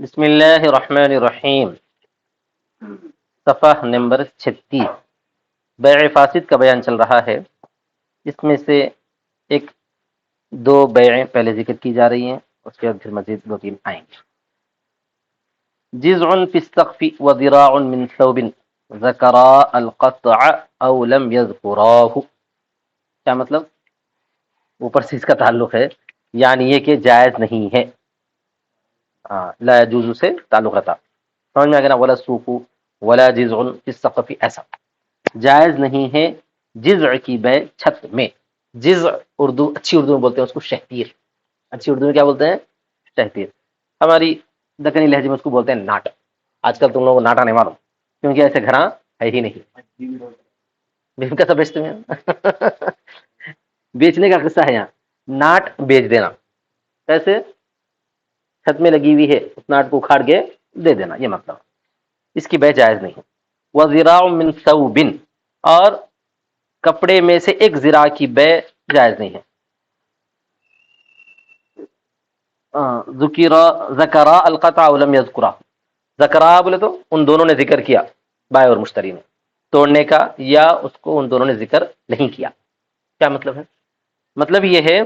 بسم اللہ الرحمن الرحیم، صفحہ نمبر 36 بیع فاسد کا بیان چل رہا ہے۔ اس میں سے ایک دو بیعیں پہلے ذکر کی جا رہی ہیں، اس کے بعد پھر مزید دو تین آئیں گے۔ جزع فی السقف وذراع من ثوب ذکرا القطع او لم یذکراہ، کیا مطلب؟ اوپر سے اس کا تعلق ہے، یعنی یہ کہ جائز نہیں ہے، لا يجوز سے تعلق رہتا، سمجھ میں آ گیا نا؟ ولا سوق ولا جزع فی السقف، ایسا جائز نہیں ہے جزع کی بیع چھت میں۔ جزع اردو اچھی اردو میں بولتے ہیں اس کو شہپیر، اچھی اردو میں کیا بولتے ہیں؟ شہپیر۔ ہماری دکنی لہجے میں اس کو بولتے ہیں ناٹ۔ آج کل تم لوگوں کو ناٹا نہیں معلوم، کیونکہ ایسے گھراں ہے ہی نہیں۔ بھیم کا سب بیچتے ہیں بیچنے کا قصہ ہے یہاں، ناٹ بیچ دینا، کیسے؟ چھت میں لگی ہوئی ہے، اس ناٹ کو اکھاڑ کے دے دینا، یہ مطلب اس کی بیع جائز نہیں ہے۔ وذراع من ثوب، اور کپڑے میں سے ایک ذراع کی بیع جائز نہیں ہے۔ ذکرا القطع ولم یذکرا، ذکرا بولے تو ان دونوں نے ذکر کیا، بائع اور مشتری نے، توڑنے کا، یا اس کو ان دونوں نے ذکر نہیں کیا۔ کیا مطلب ہے؟ مطلب یہ ہے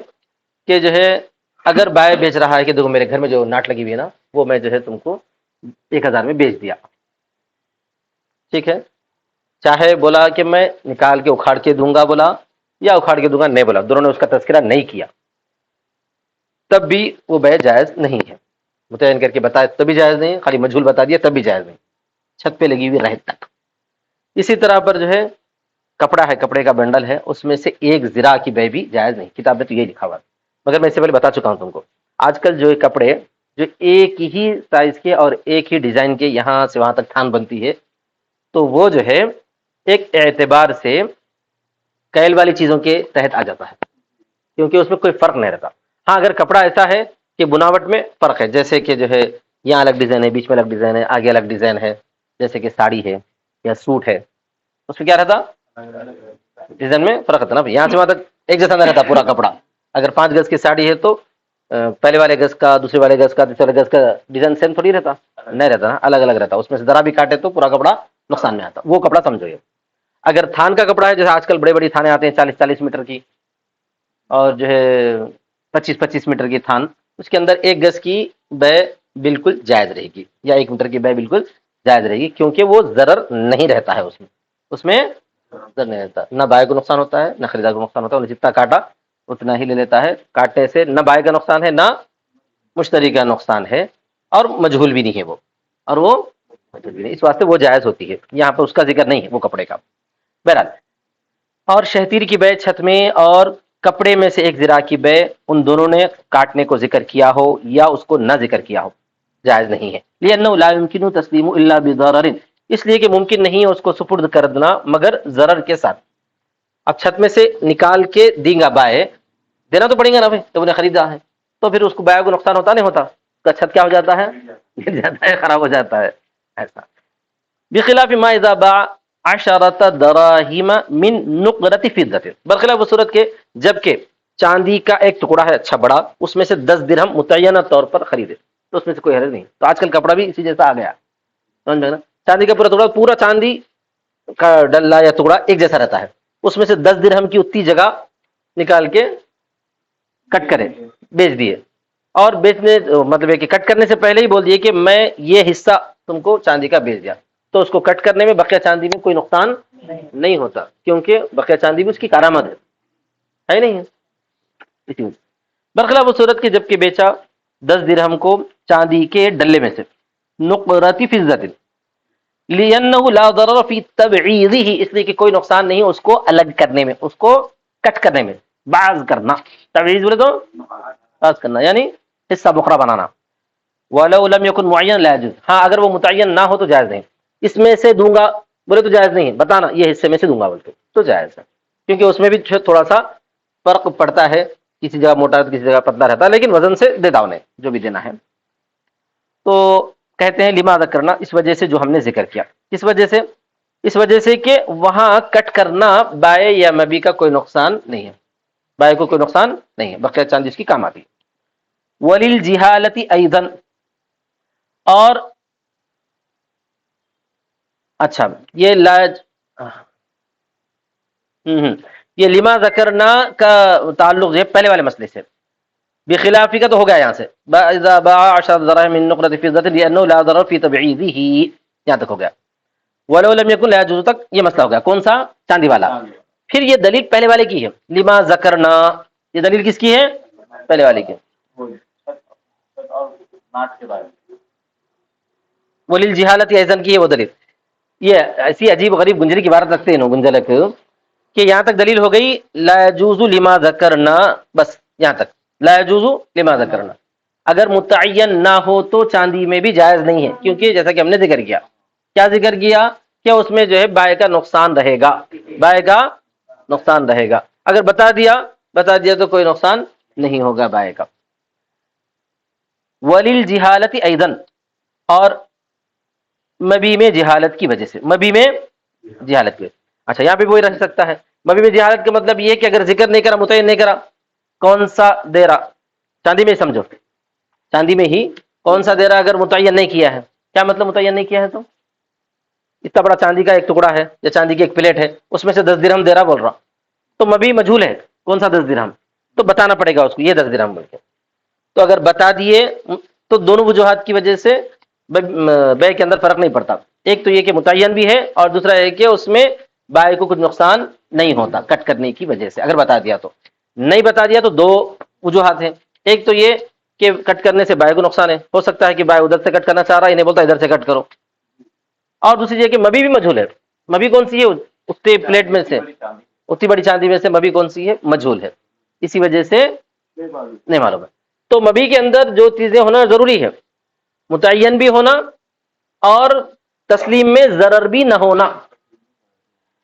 کہ جو ہے اگر بائع بیچ رہا ہے کہ دیکھو میرے گھر میں جو ناٹ لگی ہوئی ہے نا، وہ میں جو ہے تم کو 1000 میں بیچ دیا، ٹھیک ہے؟ چاہے بولا کہ میں نکال کے اکھاڑ کے دوں گا بولا، یا اکھاڑ کے دوں گا نہیں بولا، دونوں نے اس کا تذکرہ نہیں کیا، تب بھی وہ بیع جائز نہیں ہے۔ متعین کر کے بتایا تب بھی جائز نہیں، خالی مجہول بتا دیا تب بھی جائز نہیں، چھت پہ لگی ہوئی رہے تک۔ اسی طرح پر جو ہے کپڑا ہے، کپڑے کا بنڈل ہے، اس میں سے ایک ذراع کی بیع بھی جائز نہیں، کتاب میں تو یہی لکھا ہوا ہے، مگر میں اس سے پہلے بتا چکا ہوں تم کو۔ آج کل جو کپڑے جو ایک ہی سائز کے اور ایک ہی ڈیزائن کے یہاں سے وہاں تک تھان بنتی ہے، تو وہ جو ہے ایک اعتبار سے کیل والی چیزوں کے تحت آ جاتا ہے، کیونکہ اس میں کوئی فرق نہیں رہتا۔ ہاں اگر کپڑا ایسا ہے کہ بناوٹ میں فرق ہے، جیسے کہ جو ہے یہاں الگ ڈیزائن ہے، بیچ میں الگ ڈیزائن ہے، آگے الگ ڈیزائن ہے، جیسے کہ ساڑی ہے یا سوٹ ہے، اس میں کیا رہتا؟ ڈیزائن میں فرق رہتا نا، یہاں سے وہاں تک ایک جیسا نہیں رہتا پورا کپڑا۔ اگر 5 گز کی ساڑی ہے تو پہلے والے گز کا، دوسرے والے گز کا، تیسرے گز کا ڈیزائن سیم تھوڑی رہتا، نہیں رہتا نا، الگ الگ رہتا، اس میں سے ذرا بھی کاٹے تو پورا کپڑا نقصان میں آتا، وہ کپڑا سمجھو یہ۔ اگر تھان کا کپڑا ہے، جیسے آج کل بڑے بڑی تھانے آتے ہیں 40-40 میٹر کی، اور جو ہے 25-25 میٹر کی تھان، اس کے اندر 1 گز کی بیع بالکل جائز رہے گی، یا 1 میٹر کی بیع بالکل جائز رہے گی، کیونکہ وہ ضرر نہیں رہتا ہے اس میں ضرر نہیں رہتا، نہ بائع کو نقصان ہوتا ہے نہ خریدار کو نقصان ہوتا ہے، انہیں جتنا کاٹا اتنا ہی لے لیتا ہے، کاٹنے سے نہ بائع کا نقصان ہے نہ مشتری کا نقصان ہے، اور مجہول بھی نہیں ہے وہ، اور وہ مجہول بھی نہیں، اس واسطے وہ جائز ہوتی ہے، یہاں پہ اس کا ذکر نہیں ہے وہ کپڑے کا۔ بہرحال، اور شہتیر کی بیع چھت میں اور کپڑے میں سے ایک ذراع کی بیع ان دونوں نے کاٹنے کو ذکر کیا ہو یا اس کو نہ ذکر کیا ہو، جائز نہیں ہے۔ لأنه لا يمكن تسلیم الا بضرر، اس لیے کہ ممکن نہیں ہے اس کو سپرد کر دینا مگر ضرر کے ساتھ۔ اب چھت میں سے نکال کے دیں گا بائع، دینا تو پڑے گا نا بھائی، تو انہیں خریدا ہے تو پھر اس کو بائع کو نقصان ہوتا نہیں ہوتا، اس کا چھت کیا ہو جاتا ہے؟ گر جاتا ہے، خراب ہو جاتا ہے، ایسا۔ بخلاف ما اذا باع 10 دراہم من نقرۃ فضۃ، برخلاف وہ صورت کے جبکہ چاندی کا ایک ٹکڑا ہے اچھا بڑا، اس میں سے 10 درہم متعینہ طور پر خریدے، تو اس میں سے کوئی حرج نہیں۔ تو آج کل کپڑا بھی اسی جیسا آ گیا، سمجھ میں نا؟ چاندی کا پورا ٹکڑا، پورا چاندی کا ڈلہ یا ٹکڑا ایک جیسا رہتا ہے، اس میں سے 10 درہم کی اتنی جگہ نکال کے کٹ کرے بیچ دیے، اور بیچنے مطلب ہے کہ کٹ کرنے سے پہلے ہی بول دیے کہ میں یہ حصہ تم کو چاندی کا بیچ دیا، تو اس کو کٹ کرنے میں بقیہ چاندی میں کوئی نقصان نہیں ہوتا، کیونکہ بقیہ چاندی بھی اس کی کارآمد ہے نہیں ہے۔ برخلاف وہ صورت کے جبکہ بیچا 10 درہم کو چاندی کے ڈلے میں سے، نقرۃ فضۃ، لأنه لا ضرر في تبعیضه، اس لیے کہ کوئی نقصان نہیں اس کو الگ کرنے میں، اس کو کٹ کرنے میں، بعض کرنا، تبعیض بولے تو بعض کرنا یعنی حصہ بکرا بنانا۔ ولو لم يكن معین لا يجوز، ہاں اگر وہ متعین نہ ہو تو جائز نہیں، اس میں سے دوں گا بولے تو جائز نہیں ہے، بتانا یہ حصے میں سے دوں گا بولتے تو جائز ہے، کیونکہ اس میں بھی تھوڑا سا فرق پڑتا ہے، کسی جگہ موٹا ہے تو کسی جگہ پتلا رہتا ہے، لیکن وزن سے دے داؤ نے جو بھی دینا ہے۔ تو کہتے ہیں لماذا کرنا، اس وجہ سے جو ہم نے ذکر کیا، اس وجہ سے، اس وجہ سے کہ وہاں کٹ کرنا بائع یا مبی کا کوئی نقصان نہیں ہے، بائع کو کوئی نقصان نہیں ہے، بقیہ چاندی اس کی کام آتی ہے۔ وللجہالۃ ایضا، اور اچھا یہ یہ لما ذکرنا کا تعلق ہے پہلے والے مسئلے سے، بخلافی کا تو ہو گیا یہاں سے، اذا باع 10 دراهم من نقرة فضة لأنه لا ضرر في تبعيضه، یہاں تک ہو گیا. ولو لم يكن لا يجوز تک یہ مسئلہ ہو گیا، کون سا؟ چاندی والا. پھر یہ دلیل پہلے والے کی ہے، لما ذکرنا، یہ دلیل کس کی ہے؟ پہلے والے کی. وللجہالت ایزن کی ہے وہ دلیل. یہ ایسی عجیب غریب گنجری کی عبارت رکھتے ہیں نو گنجلک، کہ یہاں تک دلیل ہو گئی لا يجوز لما ذکرنا، بس یہاں تک لا يجوز لما ذکرنا. اگر متعین نہ ہو تو چاندی میں بھی جائز نہیں ہے، کیونکہ جیسا کہ ہم نے ذکر کیا، کیا ذکر کیا کہ اس میں جو ہے بائع کا نقصان رہے گا، بائع کا نقصان رہے گا. اگر بتا دیا تو کوئی نقصان نہیں ہوگا بائع کا. وللجہالت ایضا، اور مبی میں جہالت کی وجہ سے، مبی میں جہالت کی وجہ سے. اچھا یہاں پہ وہی رہ سکتا ہے. مبی میں جہالت کا مطلب یہ کہ اگر ذکر نہیں کرا، متعین نہیں کرا کون سا دے رہا، چاندی میں سمجھو، چاندی میں ہی کون سا دے رہا اگر متعین نہیں کیا ہے. کیا مطلب متعین نہیں کیا ہے؟ تو اتنا بڑا چاندی کا ایک ٹکڑا ہے یا چاندی کی ایک پلیٹ ہے، اس میں سے 10 درہم دے رہا بول رہا، تو مبی مجھول ہے کون سا 10 درہم، تو بتانا پڑے گا اس کو یہ 10 درہم بول کے. تو اگر بتا دیے تو دونوں وجوہات کی وجہ سے بے کے اندر فرق نہیں پڑتا. ایک تو یہ کہ متعین بھی ہے، اور دوسرا یہ کہ اس میں بائع کو کچھ نقصان نہیں ہوتا کٹ کرنے کی وجہ سے اگر بتا دیا. تو نہیں بتا دیا تو دو وجوہات ہیں. ایک تو یہ کہ کٹ کرنے سے بائع کو نقصان ہے، ہو سکتا ہے کہ بائع ادھر سے کٹ کرنا چاہ رہا ہے، انہیں بولتا ادھر سے کٹ کرو. اور دوسری یہ کہ مبی بھی مجھول ہے. مبی کون سی ہے؟ اتنی پلیٹ میں سے، اتنی بڑی چاندی میں سے مبی کون سی ہے؟ مجھول ہے، اسی وجہ سے نہیں معلوم ہے. تو مبی کے اندر جو چیزیں ہونا ضروری ہے، متعین بھی ہونا اور تسلیم میں ضرر بھی نہ ہونا.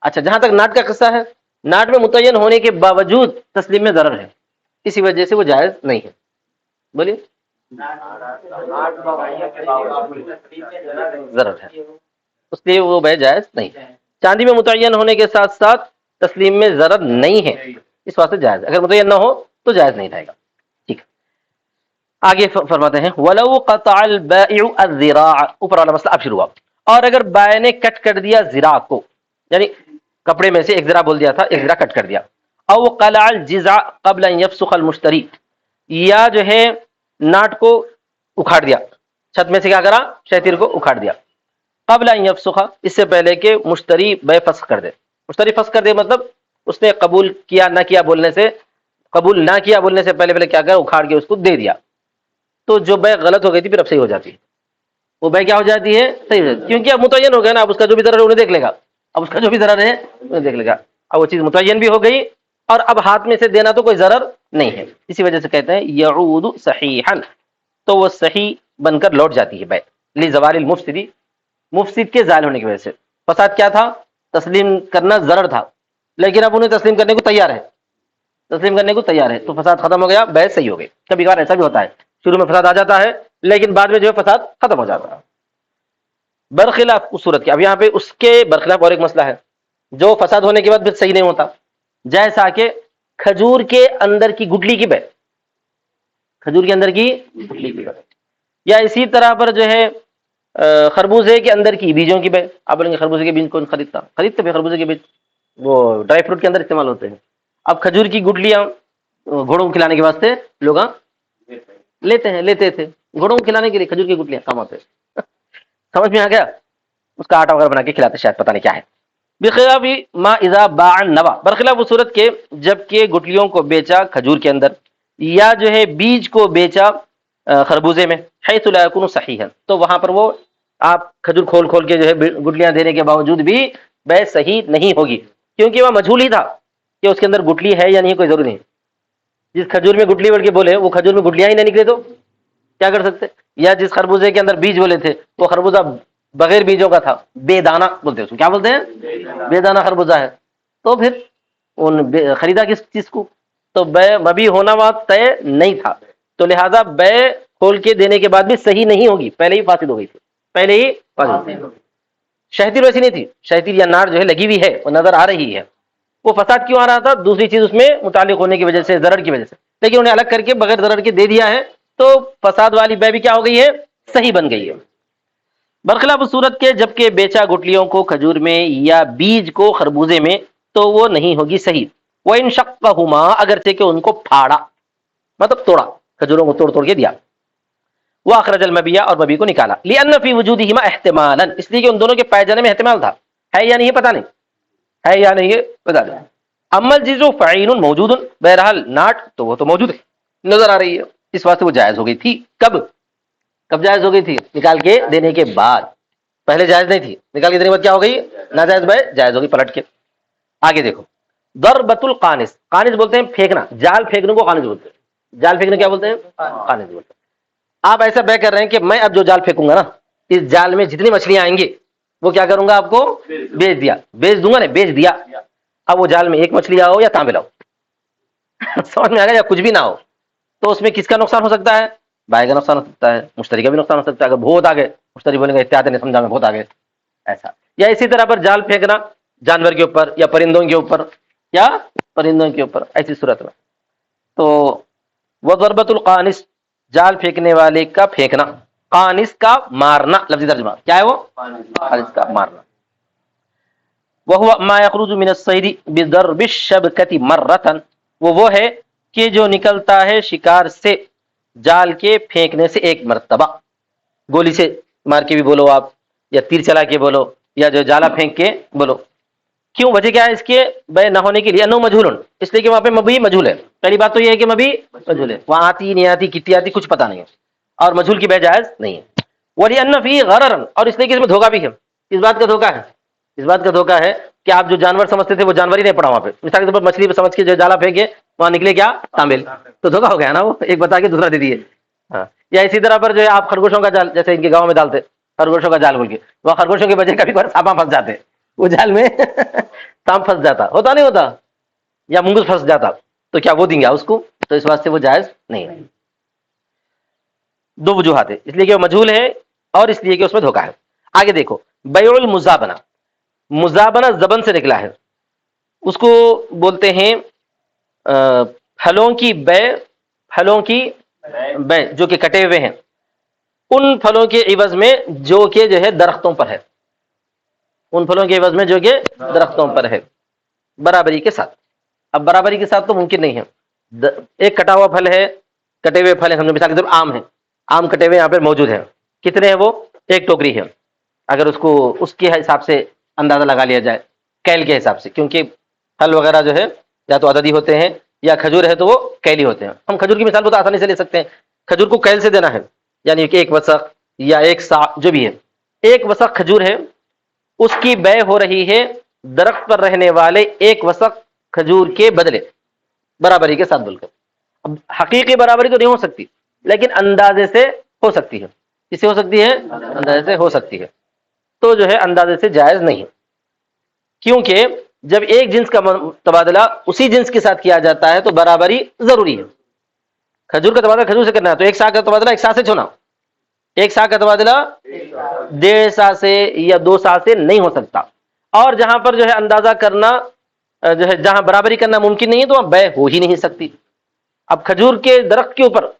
اچھا جہاں تک ناٹ کا قصہ ہے، ناٹ میں متعین ہونے کے باوجود تسلیم میں ضرر ہے، اسی وجہ سے وہ جائز نہیں ہے. بولیے ضرر ہے، اس لیے وہ بے جائز نہیں ہے. چاندی میں متعین ہونے کے ساتھ ساتھ تسلیم میں ضرر نہیں ہے، اس واسطے جائز. اگر متعین نہ ہو تو جائز نہیں رہے گا. ٹھیک، آگے فرماتے ہیں وَلَوْ قَطَعَ الْبَائِعُ الذِّرَاعَ، اوپر والا مسئلہ اب شروع ہوا. اور اگر بائع نے کٹ کر دیا ذراع کو، یعنی کپڑے میں سے ایک ذرا بول دیا تھا، ایک ذرا کٹ کر دیا. او قلع الجزع قبل ان يفسخ المشتری، یا جو ہے ناٹ کو اکھاڑ دیا، چھت میں سے کیا کرا؟ شہتیر کو اکھاڑ دیا. قبل ان يفسخ، اس سے پہلے کہ مشتری بے فسخ کر دے. مشتری فسخ کر دے مطلب اس نے قبول کیا نہ کیا بولنے سے، قبول نہ کیا بولنے سے پہلے کیا کر اکھاڑ کے اس کو دے دیا. تو جو بے غلط ہو گئی تھی پھر اب صحیح ہو جاتی ہے. وہ بے کیا ہو جاتی ہے؟ صحیح ہو جاتی ہے، کیونکہ اب متعین ہو گیا نا. اب اس کا جو بھی ضرر ہے انہیں دیکھ لے گا، اب اس کا جو بھی ضرر ہے انہیں دیکھ لے گا. اب وہ چیز متعین بھی ہو گئی اور اب ہاتھ میں سے دینا تو کوئی ضرر نہیں ہے. اسی وجہ سے کہتے ہیں یعود صحیحا، تو وہ صحیح بن کر لوٹ جاتی ہے بے. لزوال المفسد، مفسد کے زائل ہونے کی وجہ سے. فساد کیا تھا؟ تسلیم کرنا ضرر تھا، لیکن اب انہیں تسلیم کرنے کو تیار ہے، تسلیم کرنے کو تیار ہے، تو فساد ختم ہو گیا، بے صحیح ہو گئی. کبھی کبھار ایسا بھی ہوتا ہے، شروع میں فساد آ جاتا ہے لیکن بعد میں جو ہے فساد ختم ہو جاتا ہے. برخلاف اس صورت کے، اب یہاں پہ اس کے برخلاف اور ایک مسئلہ ہے جو فساد ہونے کے بعد پھر صحیح نہیں ہوتا، جیسا کہ کھجور کے اندر کی گٹلی کی بے، کھجور کے اندر کی گٹلی کی بے، یا اسی طرح پر جو ہے خربوزے کے اندر کی بیجوں کی بے. آپ بولیں گے خربوزے کے بیج کون خریدتا؟ خریدتے بھی خربوزے کے بیج، وہ ڈرائی فروٹ کے اندر استعمال ہوتے ہیں. اب کھجور کی گٹلیاں گھوڑوں کو کھلانے کے واسطے لوگ لیتے تھے، گھوڑوں کو کھلانے کے لیے کھجور کی گٹلیاں کام آتے. سمجھ میں آ گیا؟ اس کا آٹا وغیرہ بنا کے کھلاتے، شاید پتہ نہیں کیا ہے. بخلاف ما اذا باع النوى، برخلاف وہ صورت کے جب کہ گٹلیوں کو بیچا کھجور کے اندر، یا جو ہے بیج کو بیچا خربوزے میں، حيث لا يكون صحيحا، تو وہاں پر وہ آپ کھجور کھول کھول کے جو ہے گٹلیاں دینے کے باوجود بھی بے صحیح نہیں ہوگی، کیونکہ وہ مجھول ہی تھا کہ اس کے اندر گٹلی ہے یا نہیں، کوئی ضروری نہیں. جس کھجور میں گٹلی بول کے بولے وہ کھجور میں گٹلیاں ہی نہیں نکلے تو کیا کر سکتے؟ یا جس خربوزے کے اندر بیج بولے تھے وہ خربوزہ بغیر بیجوں کا تھا، بے دانہ بولتے ہیں اس کو، کیا بولتے ہیں؟ بے دانہ خربوزہ ہے. تو پھر ان خریدا کس چیز کو؟ تو بے مبی ہونا وہاں طے نہیں تھا، تو لہذا بے کھول کے دینے کے بعد بھی صحیح نہیں ہوگی، پہلے ہی فاسد ہو گئی تھی، پہلے ہی فاسد. شہتیر ویسی نہیں تھی، شہتیر یا ناٹ جو ہے لگی ہوئی ہے، وہ نظر آ رہی ہے. وہ فساد کیوں آ رہا تھا؟ دوسری چیز اس میں متعلق ہونے کی وجہ سے، ضرر کی وجہ سے، لیکن انہیں الگ کر کے بغیر ضرر کے دے دیا ہے، تو فساد والی بے بھی کیا ہو گئی ہے؟ صحیح بن گئی ہے. برخلاف اس صورت کے جبکہ بیچا گٹلیوں کو کھجور میں یا بیج کو خربوزے میں تو وہ نہیں ہوگی صحیح. وَإِن شَقَّهُمَا اگرچہ کہ ان کو پھاڑا مطلب توڑا، کھجوروں کو توڑ کے دیا. وَأَخْرَجَ الْمَبِيَّ اور مبی کو نکالا. لِأَنَّ فِي وُجُودِهِمَا احتمالا اس لیے کہ ان دونوں کے پائے جانے میں احتمال تھا. ہے یا نہیں پتہ نہیں، ہے یا نہیں یہ پتہ نہیں. اما الجزء فعین موجود، بہرحال ناٹ تو وہ تو موجود ہے، نظر آ رہی ہے، اس واسطے وہ جائز ہو گئی تھی. کب جائز ہو گئی تھی؟ نکال کے دینے کے بعد. پہلے جائز نہیں تھی، نکال کے دینے کے بعد کیا ہو گئی؟ ناجائز بے جائز ہو گئی پلٹ کے. آگے دیکھو، ضربۃ القانص، قانص بولتے ہیں پھینکنا، جال پھینکنے کو قانص بولتے ہیں. جال پھینکنے کیا بولتے ہیں؟ قانص بولتے ہیں. آپ ایسا بے کر رہے ہیں کہ میں اب جو جال پھینکوں گا نا، اس جال میں جتنی مچھلیاں آئیں گی وہ کیا کروں گا؟ آپ کو بیچ دیا، بیچ دوں گا نا، بیچ دیا. اب وہ جال میں ایک مچھلی آؤ یا تانبے لاؤ، سمجھ میں آ گیا، یا کچھ بھی نہ ہو، تو اس میں کس کا نقصان ہو سکتا ہے؟ بھائی کا نقصان ہو سکتا ہے، مشتری کا بھی نقصان ہو سکتا ہے. اگر بہت آ گئے، مشتری بولیں گے احتیاط نہیں سمجھا میں، بہت آ گئے ایسا. یا اسی طرح پر جال پھینکنا جانور کے اوپر یا پرندوں کے اوپر، یا پرندوں کے اوپر ایسی صورت میں. تو وہ ضربۃ القانص، جال پھینکنے والے کا پھینکنا، قانص کا مارنا، لفظی ترجمہ کیا ہے؟ وہ قانص کا مارنا. وهو ما يخرج من الصيد بضرب الشبكة مرة، وہ ہے کہ جو نکلتا ہے شکار سے جال کے پھینکنے سے ایک مرتبہ. گولی سے مار کے بھی بولو آپ، یا تیر چلا کے بولو، یا جو جالا پھینک کے بولو. کیوں؟ وجہ کیا ہے اس کے بے نہ ہونے کے لیے؟ انو مجہول، اس لیے کہ وہاں پہ مبی مجہول ہے. پہلی بات تو یہ ہے کہ مبی مجہول ہے، وہاں آتی نہیں آتی، کتنی آتی، کچھ پتہ نہیں ہے، اور مجہول کی بے جائز نہیں ہے. وَلِأَنَّ فِيهِ غَرَرًا، اور اس لیے کہ اس میں دھوکہ بھی ہے. اس بات کا دھوکہ ہے، اس بات کا دھوکہ ہے کہ آپ جو جانور سمجھتے تھے وہ جانور ہی نہیں پڑا وہاں پہ. مثال کے طور پر مچھلی سمجھ کے جو جالا پھینکے وہاں نکلے کیا؟ تانبیل، تو دھوکہ ہو گیا نا، وہ ایک بتا کے دوسرا دے دیے. ہاں. یا اسی طرح پر جو ہے آپ خرگوشوں کا جال، جیسے ان کے گاؤں میں ڈالتے خرگوشوں کا جال بول کے، وہاں خرگوشوں کے بجے کبھی کبھار سانپ پھنس جاتے، وہ جال میں سانپ پھنس جاتا، ہوتا نہیں ہوتا، یا منگل پھنس جاتا، تو کیا وہ دیں گے اس کو؟ تو اس واسطے وہ جائز نہیں ہے. دو وجوہات ہے، اس لیے کہ وہ مجہول ہے اور اس لیے کہ اس میں دھوکہ ہے. آگے دیکھو، بیع المزابنہ، مزابنہ زبن سے نکلا ہے، اس کو بولتے ہیں پھلوں کی بے، پھلوں کی بے جو کہ کٹے ہوئے ہیں، ان پھلوں کے عوض میں جو کہ جو ہے درختوں پر ہے، ان پھلوں کے عوض میں جو کہ درختوں پر ہے، برابری کے ساتھ. اب برابری کے ساتھ تو ممکن نہیں ہے. ایک کٹا ہوا پھل ہے، کٹے ہوئے پھل ہیں، مثال کے طور پر آم ہے، آم کٹے ہوئے یہاں پہ موجود ہیں، کتنے ہیں وہ؟ ایک ٹوکری ہے. اگر اس کو اس کے حساب سے اندازہ لگا لیا جائے، کیل کے حساب سے، کیونکہ پھل وغیرہ جو ہے یا تو عددی ہوتے ہیں یا کھجور ہے تو وہ کیلی ہوتے ہیں. ہم کھجور کی مثال بہت آسانی سے لے سکتے ہیں. کھجور کو کیل سے دینا ہے، یعنی کہ ایک وسق یا ایک سا جو بھی ہے، ایک وسق کھجور ہے، اس کی بے ہو رہی ہے درخت پر رہنے والے ایک وسق کھجور کے بدلے، برابری کے ساتھ بول کر. اب حقیقی برابری تو نہیں ہو سکتی، لیکن اندازے سے ہو سکتی ہے. کس سے ہو سکتی ہے؟ اندازے سے ہو سکتی ہے. تو جو ہے اندازے سے جائز نہیں، کیونکہ جب ایک جنس کا تبادلہ اسی جنس کے ساتھ کیا جاتا ہے تو برابری ضروری ہے. کھجور کا تبادلہ کھجور سے کرنا ہے تو ایک سا کا تبادلہ ایک سا سے چھونا، ایک سا کا تبادلہ 1.5 سا سے یا 2 سا سے نہیں ہو سکتا. اور جہاں پر جو ہے اندازہ کرنا جو ہے، جہاں برابری کرنا ممکن نہیں ہے تو وہاں بے ہو ہی نہیں سکتی. اب کھجور کے درخت کے اوپر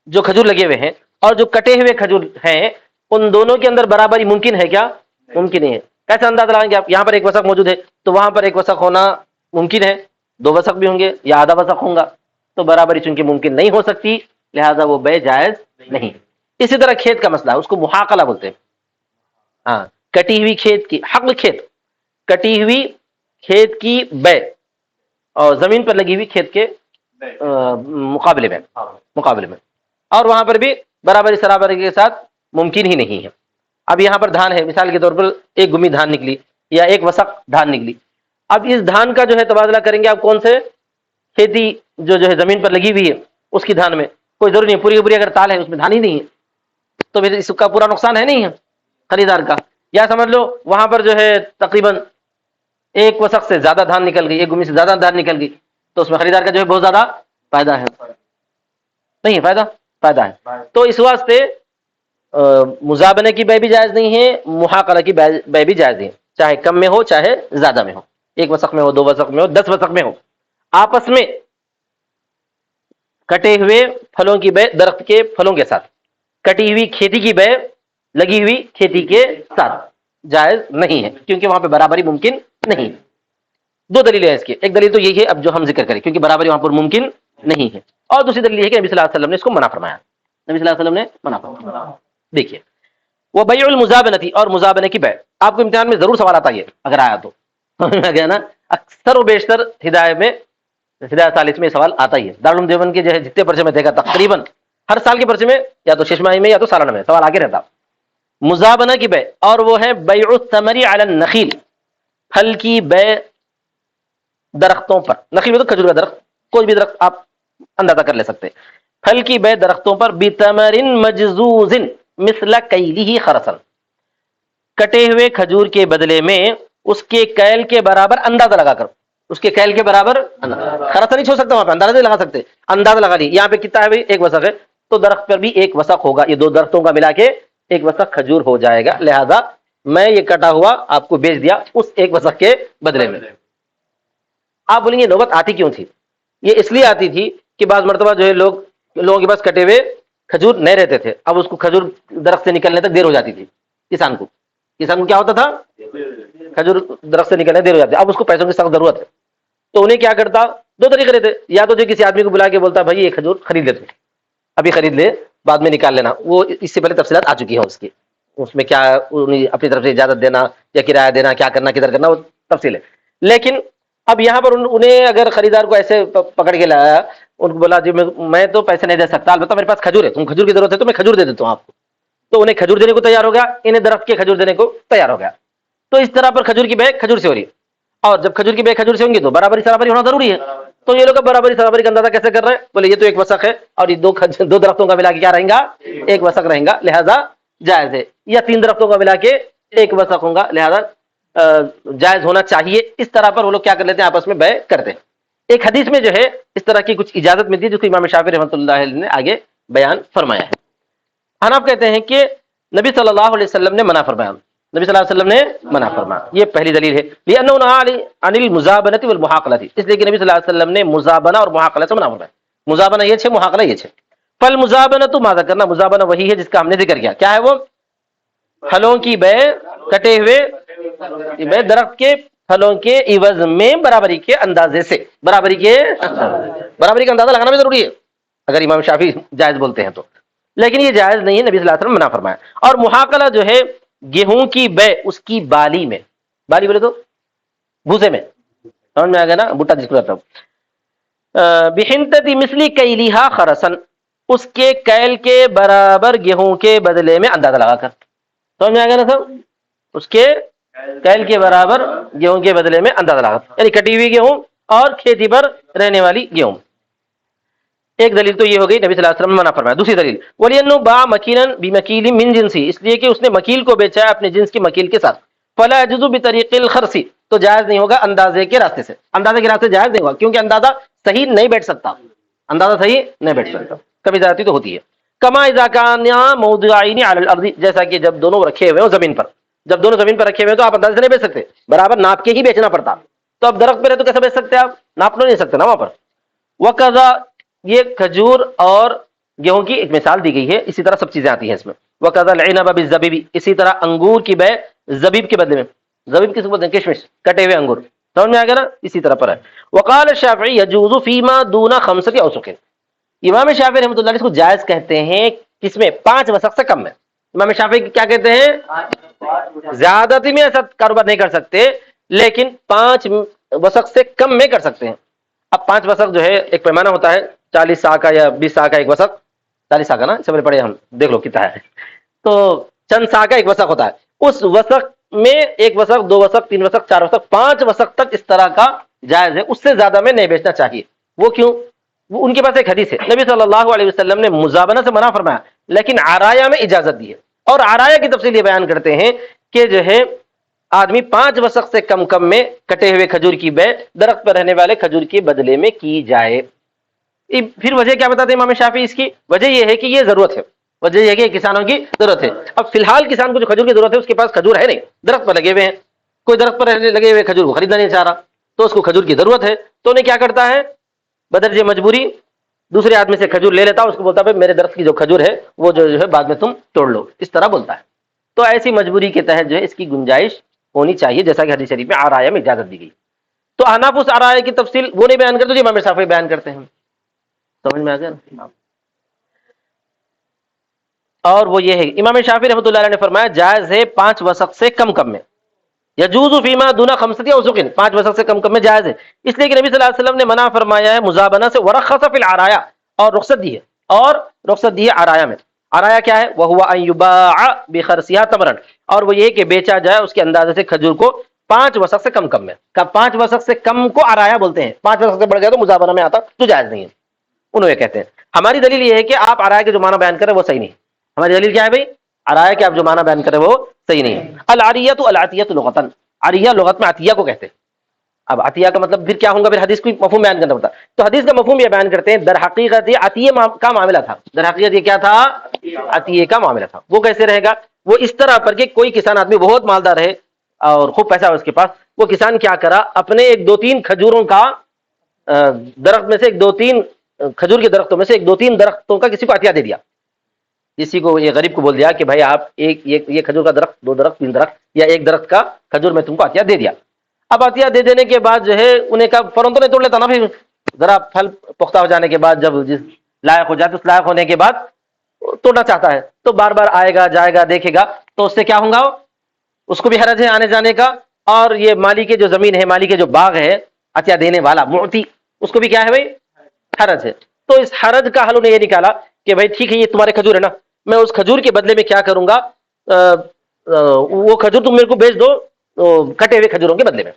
جو کھجور لگے ہوئے ہیں اور جو کٹے ہوئے کھجور ہیں، ان دونوں کے اندر برابری ممکن ہے کیا؟ ممکن نہیں ہے. کیسے اندازہ لگائیں گے آپ؟ یہاں پر ایک وسق موجود ہے تو وہاں پر ایک وسق ہونا ممکن ہے، 2 وسق بھی ہوں گے یا آدھا وسق ہوں گا، تو برابری چونکہ ممکن نہیں ہو سکتی لہذا وہ بے جائز نہیں. اسی طرح کھیت کا مسئلہ ہے، اس کو محاقلہ بولتے ہیں. ہاں، کٹی ہوئی کھیت کی حقل، کھیت کٹی ہوئی کھیت کی بے اور زمین پر لگی ہوئی کھیت کے مقابلے میں، اور وہاں پر بھی برابری سرابری کے ساتھ ممکن ہی نہیں ہے. اب یہاں پر دھان ہے، مثال کے طور پر ایک گمی دھان نکلی یا ایک وسق دھان نکلی. اب اس دھان کا جو ہے تبادلہ کریں گے آپ کون سے؟ کھیتی جو ہے زمین پر لگی ہوئی ہے اس کی دھان میں، کوئی ضروری نہیں پوری کی پوری اگر تال ہے اس میں دھان ہی نہیں ہے تو پھر اس کا پورا نقصان ہے نہیں ہے خریدار کا. یا سمجھ لو وہاں پر جو ہے تقریباً ایک وسق سے زیادہ دھان نکل گئی، ایک گمی سے زیادہ دھان نکل گئی، تو اس میں خریدار کا جو ہے بہت زیادہ فائدہ ہے، نہیں ہے فائدہ ہے. تو اس واسطے مزابنے کی بے بھی جائز نہیں ہے، محاقلہ کی بے بھی جائز نہیں ہے، چاہے کم میں ہو چاہے زیادہ میں ہو، 1 وسق میں ہو، 2 وسق میں ہو، 10 وسق میں ہو. آپس میں کٹے ہوئے پھلوں کی بے درخت کے پھلوں کے ساتھ، کٹی ہوئی کھیتی کی بے لگی ہوئی کھیتی کے ساتھ جائز نہیں ہے، کیونکہ وہاں پہ برابری ممکن نہیں۔ دو دلیلیں ہیں اس کی، ایک دلیل تو یہی ہے اب جو ہم ذکر کریں، کیونکہ برابری وہاں پر ممکن نہیں ہے، اور دوسری دلیل یہ ہے کہ نبی صلی اللہ علیہ وسلم نے اس کو منع فرمایا، نبی صلی اللہ علیہ وسلم نے منع فرمایا۔ دیکھیے وہ بیع المزابنتی، اور مزابنہ کی بیع، آپ کو امتحان میں ضرور سوال آتا ہے اگر آیا تو گیا نا، اکثر و بیشتر ہدایت ثالث میں یہ سوال آتا ہی ہے۔ دارالعلوم دیوبند کے جو ہے جتنے پرچے میں دیکھا تقریباً ہر سال کے پرچے میں یا تو ششماہی میں یا تو سالانہ میں سوال آگے رہتا مزابنہ کی بیع، اور وہ ہے بیع الثمر علی النخیل، پھل کی بیع درختوں پر، نخیل میں تو کھجور کا درخت، کوئی بھی درخت آپ اندازہ کر لے سکتے، پھل کی بیع درختوں پر بتمر مجزوز مثل کیلہ خرسن، کٹے ہوئے کھجور کے بدلے میں اس کے کیل کے برابر اندازہ لگا کر، اس کے کیل کے برابر خرسن نہیں چھوڑ سکتا، وہاں پہ اندازہ نہیں لگا سکتے، اندازہ لگا لی یہاں پہ کتنا ہے بھائی، ایک وسق ہے، تو درخت پر بھی ایک وسق ہوگا، یہ دو درختوں کا ملا کے ایک وسق کھجور ہو جائے گا، لہذا میں یہ کٹا ہوا آپ کو بیچ دیا اس ایک وسق کے بدلے میں۔ آپ بولیں گے نوبت آتی کیوں تھی؟ یہ اس لیے آتی تھی کہ بعض مرتبہ جو ہے لوگوں کے پاس کٹے ہوئے کھجور نہیں رہتے تھے، اب اس کو کھجور درخت سے نکلنے تک دیر ہو جاتی تھی، کسان کو کیا ہوتا تھا، کھجور درخت سے نکلنے دیر ہو جاتی، اب اس کو پیسوں کی سخت ضرورت ہے، تو انہیں کیا کرتا، دو طریقے رہتے، یا تو جو کسی آدمی کو بلا کے بولتا بھائی یہ کھجور خرید لے، تو ابھی خرید لے بعد میں نکال لینا، وہ اس سے پہلے تفصیلات آ چکی ہیں اس کی، اس میں کیا اپنی طرف سے اجازت دینا یا کرایہ دینا، کیا کرنا کدھر کرنا، وہ تفصیل ہے۔ لیکن اب یہاں پر انہیں اگر خریدار کو ایسے پکڑ کے لایا، ان کو بولا جی میں تو پیسے نہیں دے سکتا، البتہ میرے پاس کھجور ہے، تم کھجور کی ضرورت ہے تو میں کھجور دے دیتا ہوں آپ کو، تو انہیں کھجور دینے کو تیار ہو گیا، انہیں درخت کے کھجور دینے کو تیار ہو گیا، تو اس طرح پر کھجور کی بیع کھجور سے ہو رہی ہے، اور جب کھجور کی بیع کھجور سے ہوں گی تو برابری سرابری ہونا ضروری ہے، تو یہ لوگ برابری سرابری کا اندازہ کیسے کر رہے ہیں، بولے یہ تو ایک وسق ہے اور یہ دو درختوں کا ملا کے کیا رہیں گا، ایک وسق رہیں گا، لہذا جائز ہے، یا تین درختوں کا ملا کے ایک وسق ہوگا، لہذا جائز ہونا چاہیے، اس طرح پر وہ لوگ کیا کر لیتے ہیں، آپس میں بیع کرتے ہیں۔ ایک حدیث میں جو ہے اس طرح کی کچھ اجازت ملتی ہے، جس کو امام شافعی رحمۃ اللہ علیہ نے آگے بیان فرمایا ہے۔ حنف کہتے ہیں کہ نبی صلی اللہ علیہ وسلم نے منع فرمایا، نبی صلی اللہ علیہ وسلم نے منع فرمایا، یہ پہلی دلیل ہے، لأنه نهى عن المزابنة والمحاقلة، اس لیے کہ نبی صلی اللہ علیہ وسلم نے مزابنہ اور محاقلہ سے منع فرمایا، مزابنہ یہ ہے، محاقلہ یہ ہے۔ فالمزابنة ما ذکرنا، مزابنہ وہی ہے جس کا ہم نے ذکر کیا، کیا ہے وہ، پھلوں کی بیع، کٹے ہوئے بیع درخت کے پھلوں کے عوض میں برابری کے اندازے سے، برابری کا اندازہ لگانا بھی ضروری ہے اگر امام شافعی جائز بولتے ہیں تو، لیکن یہ جائز نہیں ہے، نبی صلی اللہ علیہ وسلم نے منع فرمایا۔ اور محاقلہ جو ہے گیہوں کی بیع اس کی بالی میں، بالی بولے تو بھوسے میں، سمجھ میں آ گیا نا، بھٹا جس کو کہتا ہوں، بحنطۃ مثل کیلھا خرسن، اس کے کیل کے برابر گیہوں کے بدلے میں اندازہ لگا کر، سمجھ میں آ گیا نا سب، اس کے کیل کے برابر گیہوں کے بدلے میں اندازہ لگا، یعنی کٹی ہوئی گیہوں اور کھیتی پر رہنے والی گیہوں۔ ایک دلیل تو یہ ہو گئی نبی صلی اللہ علیہ وسلم نے منع فرمایا۔ دوسری دلیل وَلِأَنَّهُ بَاعَ مَكِيلًا بِمَكِيلٍ مِّن جِنسِهِ، اس لیے کہ اس نے مکیل کو بیچا ہے اپنے جنس کی مکیل کے ساتھ، فَلَا يَجُوزُ بِطَرِيقِ الْخَرْصِ، تو جائز نہیں ہوگا اندازے کے راستے سے، اندازے کے راستے جائز نہیں ہوگا، کیونکہ اندازہ صحیح نہیں بیٹھ سکتا، اندازہ صحیح نہیں بیٹھ سکتا، کبھی زیادتی تو ہوتی ہے۔ كما اذا كانا موضوعين على الارض، جیسا کہ جب دونوں رکھے ہوئے ہو زمین پر، جب دونوں زمین پر رکھے ہوئے تو آپ اندازے سے نہیں بیچ سکتے، برابر ناپ کے ہی بیچنا پڑتا، تو اب درخت پہ رہے تو کیسے بیچ سکتے آپ، ناپ نہیں سکتے نا وہاں پر۔ وقضا، یہ کھجور اور گیہوں کی ایک مثال دی گئی ہے، اسی طرح سب چیزیں آتی ہیں اس میں۔ وقضا العنب بالزبیب، اسی طرح انگور کی بیع زبیب کے بدلے میں، زبیب کس کو بولتے ہیں، کشمش، کٹے ہوئے انگور، سمجھ میں آ گیا نا، اسی طرح پر ہے۔ وقال الشافعی یجوز فیما دون خمسۃ اوسق، امام شافعی رحمۃ اللہ علیہ اس کو جائز کہتے ہیں کس میں، 5 وسق سے کم میں۔ امام شافعی کیا کہتے ہیں، زیادتی میں ایسا کاروبار نہیں کر سکتے، لیکن 5 وسق سے کم میں کر سکتے ہیں۔ اب 5 وسق جو ہے ایک پیمانہ ہوتا ہے، 40 سا کا یا 20 سا کا ایک وسق، 40 سا کا نا، اس سے پڑے ہم دیکھ لو کتنا ہے، تو چند سا کا ایک وسق ہوتا ہے، اس وسق میں 1 وسق 2 وسق 3 وسق 4 وسق 5 وسق تک اس طرح کا جائز ہے، اس سے زیادہ میں نہیں بیچنا چاہیے۔ وہ کیوں، وہ ان کے پاس ایک حدیث ہے، نبی صلی اللہ علیہ وسلم نے مزابنہ سے منع فرمایا لیکن عرایا میں اجازت دی ہے، اور عرایا کی تفصیل یہ بیان کرتے ہیں کہ جو ہے آدمی 5 وسق سے کم میں کٹے ہوئے کھجور کی بیع درخت پر رہنے والے کھجور کے بدلے میں کی جائے۔ پھر وجہ کیا بتاتے ہیں امام شافعی، اس کی وجہ یہ ہے کہ یہ ضرورت ہے، وجہ یہ ہے کہ کسانوں کی ضرورت ہے۔ اب فی الحال کسان کو جو کھجور کی ضرورت ہے اس کے پاس کھجور ہے نہیں، درخت پر لگے ہوئے ہیں، کوئی درخت پر لگے ہوئے کھجور کو خریدنا نہیں چاہ رہا، تو اس کو کھجور کی ضرورت ہے، تو انہیں کیا کرتا ہے، بدرجہ مجبوری دوسرے آدمی سے کھجور لے لیتا، اس کو بولتا ہے میرے درخت کی جو کھجور ہے وہ جو ہے بعد میں تم توڑ لو، اس طرح بولتا ہے۔ تو ایسی مجبوری کے تحت جو ہے اس کی گنجائش ہونی چاہیے، جیسا کہ حدیث شریف میں عرایا میں اجازت دی گئی۔ تو احناف اس عرایا کی تفصیل وہ نہیں بیان کرتے جو امام شافعی بیان کرتے ہیں، سمجھ میں آ گیا نا؟ اور وہ یہ ہے امام شافعی رحمۃ اللہ علیہ نے فرمایا جائز ہے 5 وسق سے کم کم میں، یجوز فیما دون خمسۃ اوسق، 5 وسق سے کم کم میں جائز ہے، اس لیے کہ نبی صلی اللہ علیہ وسلم نے منع فرمایا ہے مزابنہ سے، ورخص فی العرایا، اور رخصت دی ہے، عرایا میں۔ عرایا کیا ہے؟ وہو ان یباع بخرسها تمرا، اور وہ یہ کہ بیچا جائے اس کے اندازے سے کھجور کو 5 وسق سے کم کم میں۔ 5 وسق سے کم کو عرایا بولتے ہیں، 5 وسق سے بڑھ گیا تو مزابنہ میں آتا تو جائز نہیں ہے، انہوں یہ کہتے ہیں۔ ہماری دلیل یہ ہے کہ آپ عرایا کے جو معنی بیان کریں وہ صحیح نہیں ہے۔ ہماری دلیل کیا ہے بھائی؟ عرایا کے آپ جو معنی بیان کریں وہ صحیح نہیں ہے۔ العریۃ العطیۃ لغتاً، عریہ لغت میں عطیہ کو کہتے ہیں۔ اب عطیہ کا مطلب پھر کیا ہوگا؟ پھر حدیث کو مفہوم بیان کرنا ہوتا ہے، تو حدیث کا مفہوم یہ بیان کرتے ہیں در حقیقت یہ عطیہ کا معاملہ تھا، در حقیقت یہ کیا تھا؟ عطیہ کا معاملہ تھا۔ وہ کیسے رہے گا؟ وہ اس طرح پر کہ کوئی کسان آدمی بہت مالدار ہے اور خوب پیسہ ہے اس کے پاس، وہ کسان کیا کرا، اپنے 1-2-3 کھجوروں کا درخت میں سے 1-2-3 کھجور کے درختوں میں سے 1-2-3 درختوں کا کسی کو عطیہ دے دیا، کسی کو یہ غریب کو بول دیا کہ بھائی آپ یہ کھجور کا درخت، 2 درخت، 3 درخت، یا 1 درخت کا کھجور میں تم کو عطیہ دے دیا۔ اب عطیہ دے دینے کے بعد جو ہے انہیں کا فوراً تو نہیں توڑ لیتا نا، پھر ذرا پھل پختہ ہو جانے کے بعد جب جس لائق ہو جائے تو اس لائق ہونے کے بعد توڑنا چاہتا ہے، تو بار بار آئے گا جائے گا دیکھے گا، تو اس سے کیا ہوگا؟ اس کو بھی حرج ہے آنے جانے کا، اور یہ مالی کے جو زمین ہے، مالی کے جو باغ ہے، عطیہ دینے والا معطی، اس کو بھی کیا ہے بھائی؟ حرج ہے۔ تو اس حرج کا حل انہیں یہ نکالا کہ بھائی ٹھیک ہے یہ تمہارے کھجور ہے نا، میں اس کھجور کے بدلے میں کیا کروں گا، وہ کھجور تم میرے کو بیچ دو کٹے ہوئے کھجوروں کے بدلے میں۔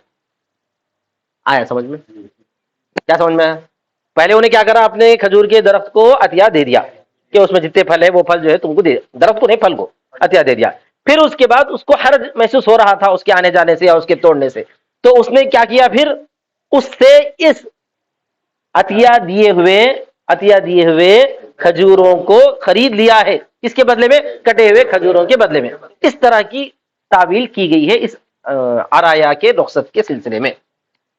آیا سمجھ میں؟ کیا سمجھ میں آیا؟ پہلے انہیں کیا کرا، اپنے کھجور کے درخت کو عطیہ دے دیا کہ اس میں جتنے پھل ہے وہ پھل جو ہے تم کو دے، درخت کو نہیں پھل کو عطیہ دے دیا۔ پھر اس کے بعد اس کو حرج محسوس ہو رہا تھا اس کے آنے جانے سے یا اس کے توڑنے سے، تو اس نے کیا کیا، پھر اس سے اس عطیہ دیے ہوئے کھجوروں کو خرید لیا ہے، اس کے بدلے میں کٹے ہوئے کھجوروں کے بدلے میں۔ اس طرح کی تعویل کی گئی ہے اس عرایا کے رخصت کے سلسلے میں۔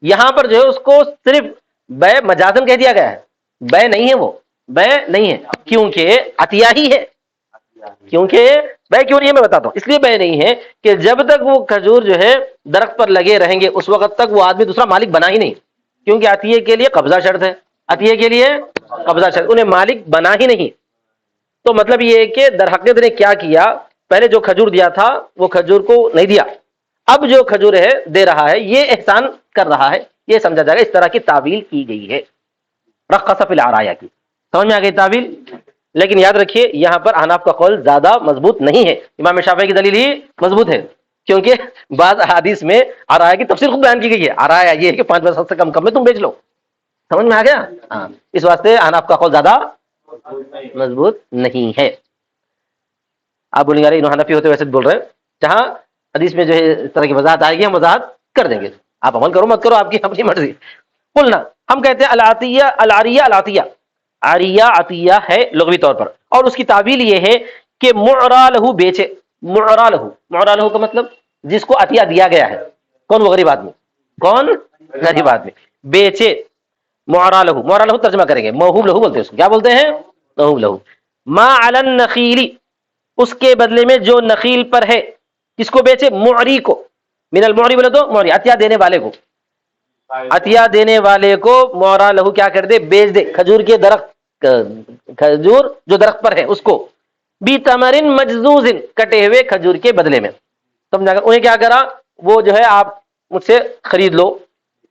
یہاں پر جو ہے اس کو صرف بے مجازن کہہ دیا گیا ہے، بے نہیں ہے، وہ بے نہیں ہے کیونکہ عطیہ ہی ہے۔ کیونکہ بے کیوں نہیں ہے میں بتاتا ہوں، اس لیے بے نہیں ہے کہ جب تک وہ کھجور جو ہے درخت پر لگے رہیں گے اس وقت تک وہ آدمی دوسرا مالک بنا ہی نہیں، کیونکہ عطیہ کے لیے قبضہ شرط ہے، عطیہ کے لیے قبضہ شرط، انہیں مالک بنا ہی نہیں۔ تو مطلب یہ ہے کہ در حقیقت نے کیا کیا، پہلے جو کھجور دیا تھا وہ کھجور کو نہیں دیا، اب جو کھجور ہے دے رہا ہے، یہ احسان کر رہا ہے، یہ سمجھا جائے گا۔ اس طرح کی تعویل کی گئی ہے رخص فی العرایا کی، سمجھ میں آ گئی تعویل؟ لیکن یاد رکھیے یہاں پر احناف کا قول زیادہ مضبوط نہیں ہے، امام شافعی کی دلیل ہی مضبوط ہے، کیونکہ بعض احادیث میں عرایا کی تفصیل خود بیان کی گئی ہے، عرایا یہ ہے کہ 5 وسق سے کم کم میں تم بیچ لو، سمجھ میں آ گیا؟ ہاں، اس واسطے احناف کا قول زیادہ مضبوط نہیں ہے۔ آپ بولیں گے انہوں حنفی ہوتے ویسے بول رہے ہیں، جہاں حدیث میں جو ہے اس طرح کی وضاحت آئے گی ہم وضاحت کر دیں گے، آپ عمل کرو مت کرو آپ کی اپنی مرضی۔ قلنا، ہم کہتے ہیں العطیہ العریہ، العطیہ عریہ عطیہ ہے لغوی طور پر، اور اس کی تعبیل یہ ہے کہ معرا لہو بیچے، معرا لہو کا مطلب جس کو عطیہ دیا گیا ہے، کون؟ وہ غریب آدمی، کون؟ غریب آدمی، بیچے، معرا لہو ترجمہ کریں گے، موہوب لہو بولتے ہیں اس کو، کیا بولتے ہیں؟ موہوب لہو۔ ما علی النخیل، اس کے بدلے میں جو نخیل پر ہے، کس کو بیچے؟ معری کو، من المعری بولے تو معری، عطیہ دینے والے کو، عطیہ دینے والے کو معرا لہو کیا کر دے؟ بیچ دے، کھجور کے درخت، کھجور جو درخت پر ہے اس کو، بی تمر مجزوز، کٹے ہوئے کھجور کے بدلے میں، سمجھا گا؟ انہیں کیا کرا، وہ جو ہے آپ مجھ سے خرید لو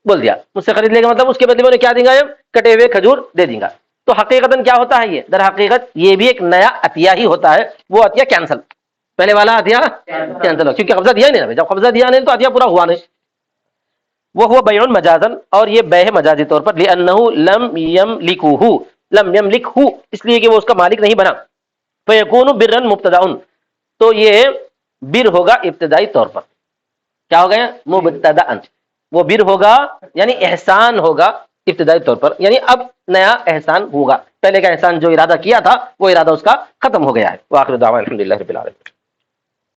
بول دیا، مجھ سے خرید لے گا مطلب اس کے بدلے میں انہیں کیا دیں گا؟ کٹے ہوئے کھجور دے دیں گا۔ تو حقیقتاً کیا ہوتا ہے یہ؟ در حقیقت یہ بھی ایک نیا عطیہ ہی ہوتا ہے، وہ عطیہ کینسل، پہلے والا عطیہ کینسل ہو، کیونکہ قبضہ دیا ہی نہیں، جب قبضہ دیا نہیں تو عطیہ پورا ہوا نہیں۔ وہ ہوا بیع مجازن، اور یہ بے ہے مجازی طور پر، لأنہ لم یملکہ، اس لیے کہ وہ اس کا مالک نہیں بنا، فیکون برا مبتدأ، تو یہ بر ہوگا ابتدائی طور پر، کیا ہو گیا؟ مبتدأ، وہ بر ہوگا یعنی احسان ہوگا ابتدائی طور پر، یعنی اب نیا احسان ہوگا، پہلے کا احسان جو ارادہ کیا تھا وہ ارادہ اس کا ختم ہو گیا ہے۔ وآخر دعوانا الحمدللہ رب العالمین۔